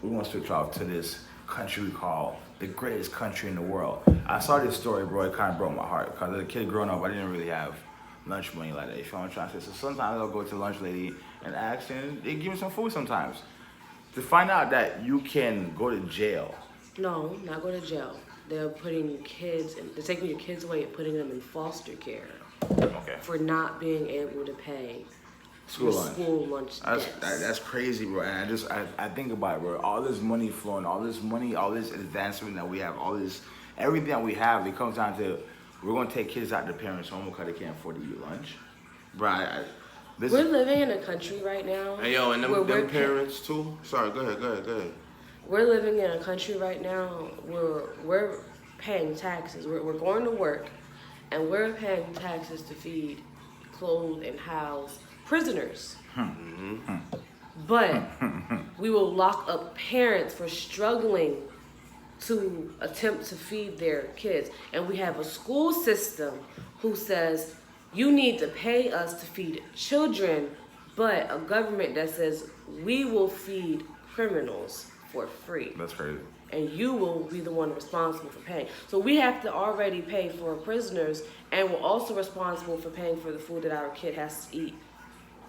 we want to switch off to this country we call the greatest country in the world. I saw this story, bro. It kind of broke my heart because as a kid growing up, I didn't really have lunch money like that. You feel what I'm trying to say? So sometimes I'll go to the lunch lady and ask, and they give me some food sometimes. To find out that you can go to jail. No, not go to jail. They're taking your kids away and putting them in foster care. Okay. For not being able to pay School lunch that's crazy, bro. And I think about it, bro. All this money flowing, all this money, all this advancement that we have, all this everything that we have, it comes down to we're gonna take kids out of the parents' home because they can't afford to eat lunch. Bro, we're living in a country right now. Hey yo, and them parents too. Sorry, go ahead. We're living in a country right now where we're paying taxes. We're going to work, and we're paying taxes to feed, clothe, and house prisoners. But we will lock up parents for struggling to attempt to feed their kids. And we have a school system who says, you need to pay us to feed children, but a government that says, we will feed criminals for free. That's crazy. And you will be the one responsible for paying. So we have to already pay for prisoners, and we're also responsible for paying for the food that our kid has to eat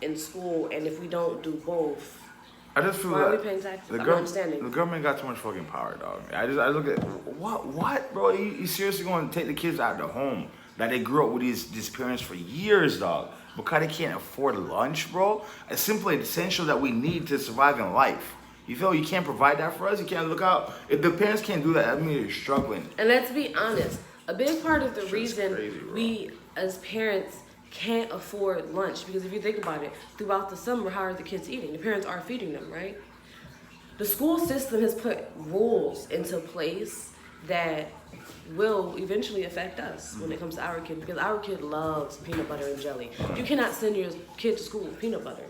in school. And if we don't do both, I just feel why are we that paying taxes? the I'm understanding. the government got too much fucking power, dog. I look at what, bro? You seriously going to take the kids out of the home that they grew up with these parents for years, dog, because they can't afford lunch, bro? It's simply essential that we need to survive in life. You feel you can't provide that for us? You can't look out. If the parents can't do that, that means you're struggling. And let's be honest, a big part of the reason crazy, we as parents can't afford lunch, because if you think about it, throughout the summer, how are the kids eating? The parents are feeding them, right? The school system has put rules into place that will eventually affect us when it comes to our kid, because our kid loves peanut butter and jelly. You cannot send your kid to school with peanut butter.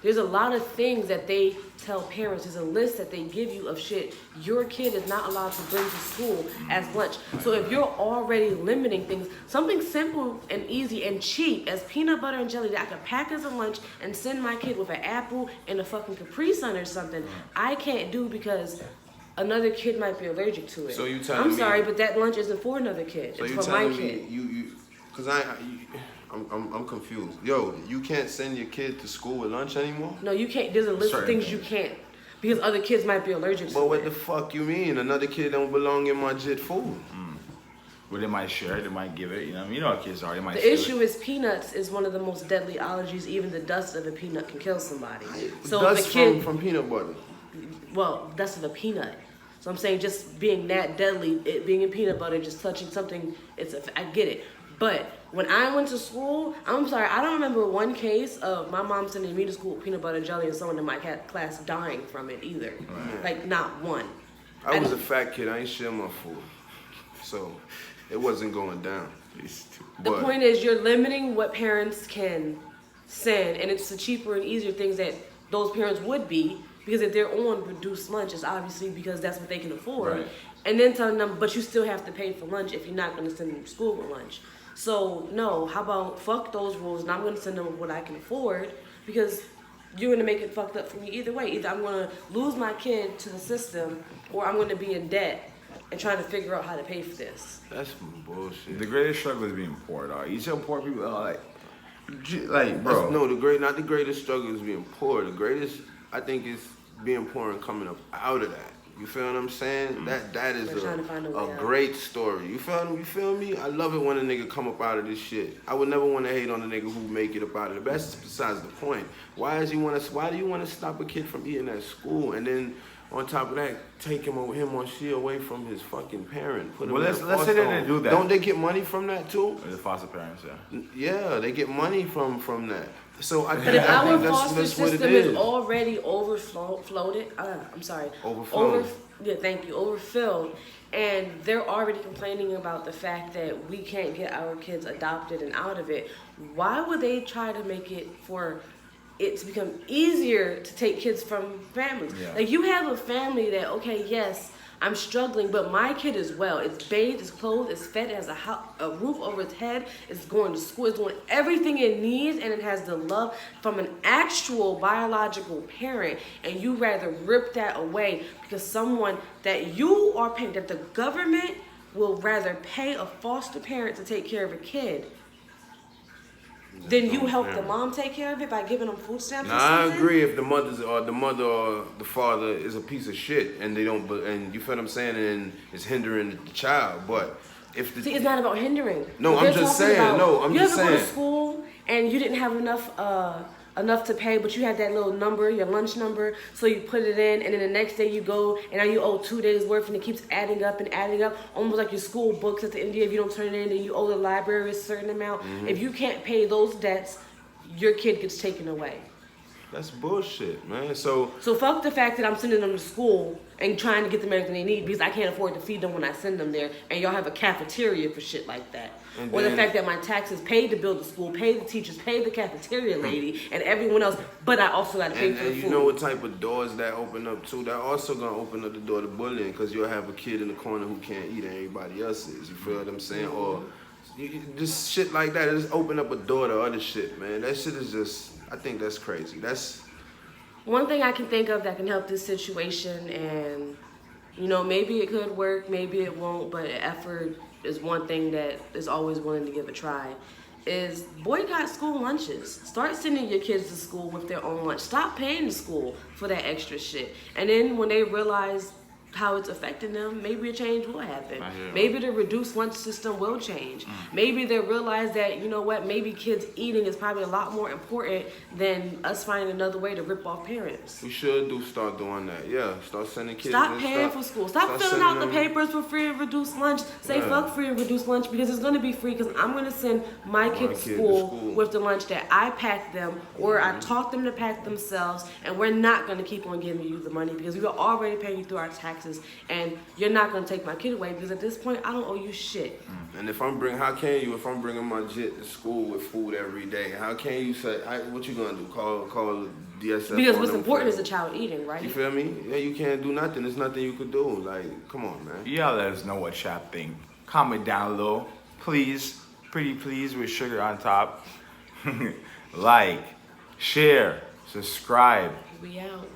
There's a lot of things that they tell parents. There's a list that they give you of shit your kid is not allowed to bring to school as lunch. So if you're already limiting things, something simple and easy and cheap as peanut butter and jelly that I can pack as a lunch and send my kid with an apple and a fucking Capri Sun or something, I can't do because another kid might be allergic to it. So you telling me? I'm sorry, but that lunch isn't for another kid. So it's you for my telling kid. me because I'm confused. Yo, you can't send your kid to school with lunch anymore? No, you can't. There's a list of things you can't, because other kids might be allergic to it. But what the fuck you mean? Another kid don't belong in my jit food. Well, they might share it, they might give it. You know what I mean? You know how kids are. They might. The issue is peanuts is one of the most deadly allergies. Even the dust of a peanut can kill somebody. So Dust the kid, from peanut butter. well, dust of a peanut. So I'm saying just being that deadly, it being in peanut butter, just touching something, I get it. But when I went to school, I'm sorry, I don't remember one case of my mom sending me to school with peanut butter and jelly and someone in my class dying from it either. Right. Like, not one. I was a fat kid. I ain't share my food. So it wasn't going down. The point is, you're limiting what parents can send, and it's the cheaper and easier things that those parents would be, because if they're on reduced lunch, it's obviously because that's what they can afford. Right. And then telling them, but you still have to pay for lunch if you're not going to send them to school with lunch. So, no, how about fuck those rules, and I'm going to send them with what I can afford, because you're going to make it fucked up for me either way. Either I'm going to lose my kid to the system, or I'm going to be in debt and trying to figure out how to pay for this. That's some bullshit. The greatest struggle is being poor, dog. You tell poor people, like, bro. No, not the greatest struggle is being poor. The greatest, I think, is being poor and coming up out of that. You feel what I'm saying? That is a great story. You feel me? I love it when a nigga come up out of this shit. I would never want to hate on a nigga who make it up out of it. But that's besides the point. Why do you want to stop a kid from eating at school, and then on top of that, take him or she away from his fucking parent? Put him in let's say they didn't do that. Don't they get money from that too? The foster parents, yeah. Yeah, they get money from that. So I But think, if our that's foster what it system is. is already overfilled, and they're already complaining about the fact that we can't get our kids adopted and out of it, why would they try to make it for it to become easier to take kids from families? Yeah. Like, you have a family that, okay, yes, I'm struggling, but my kid is well. It's bathed, it's clothed, it's fed, it has a roof over its head, it's going to school, it's doing everything it needs, and it has the love from an actual biological parent, and you rather rip that away because someone that you are paying, that the government will rather pay a foster parent to take care of a kid. Then you help the mom take care of it by giving them food stamps. Now, I agree if the mother or the father is a piece of shit and they don't, and you feel what I'm saying, and it's hindering the child. But if the it's not about hindering. No, I'm just saying. No, I'm just saying. You ever go to school and you didn't have enough to pay, but you had that little number, your lunch number, so you put it in, and then the next day you go, and now you owe 2 days worth, and it keeps adding up, almost like your school books at the end of the year. If you don't turn it in, and you owe the library a certain amount. Mm-hmm. If you can't pay those debts, your kid gets taken away. That's bullshit, man. So fuck the fact that I'm sending them to school and trying to get them everything they need because I can't afford to feed them when I send them there, and y'all have a cafeteria for shit like that. Or the fact that my taxes paid to build the school, paid the teachers, paid the cafeteria lady, and everyone else, but I also got to pay for the food. And you know what type of doors that open up too? That also gonna open up the door to bullying, because you'll have a kid in the corner who can't eat and everybody else is. You feel what I'm saying? Mm-hmm. Or just shit like that. It just open up a door to other shit, man. That shit is just, I think that's crazy. That's one thing I can think of that can help this situation, and maybe it could work, maybe it won't, but effort is one thing that is always willing to give a try, is boycott school lunches. Start sending your kids to school with their own lunch. Stop paying the school for that extra shit. And then when they realize how it's affecting them, maybe a change will happen. Maybe the reduced lunch system will change. Maybe they realize that, maybe kids eating is probably a lot more important than us finding another way to rip off parents. We should start doing that. Yeah, start sending kids. Stop paying for school. Stop filling out the papers for free and reduced lunch. Say fuck free and reduced lunch, because it's going to be free, because I'm going to send my kid to school with the lunch that I pack them, or I taught them to pack themselves, and we're not going to keep on giving you the money because we are already paying you through our taxes. And you're not gonna take my kid away, because at this point I don't owe you shit. And if I'm bringing my jit to school with food every day, how can you say what you gonna do? Call DSF? Because what's important is the child eating, right? You feel me? Yeah, you can't do nothing. There's nothing you could do. Like, come on, man. Y'all let us know what y'all think. Comment down below, please. Pretty please, with sugar on top. Like, share, subscribe. We out.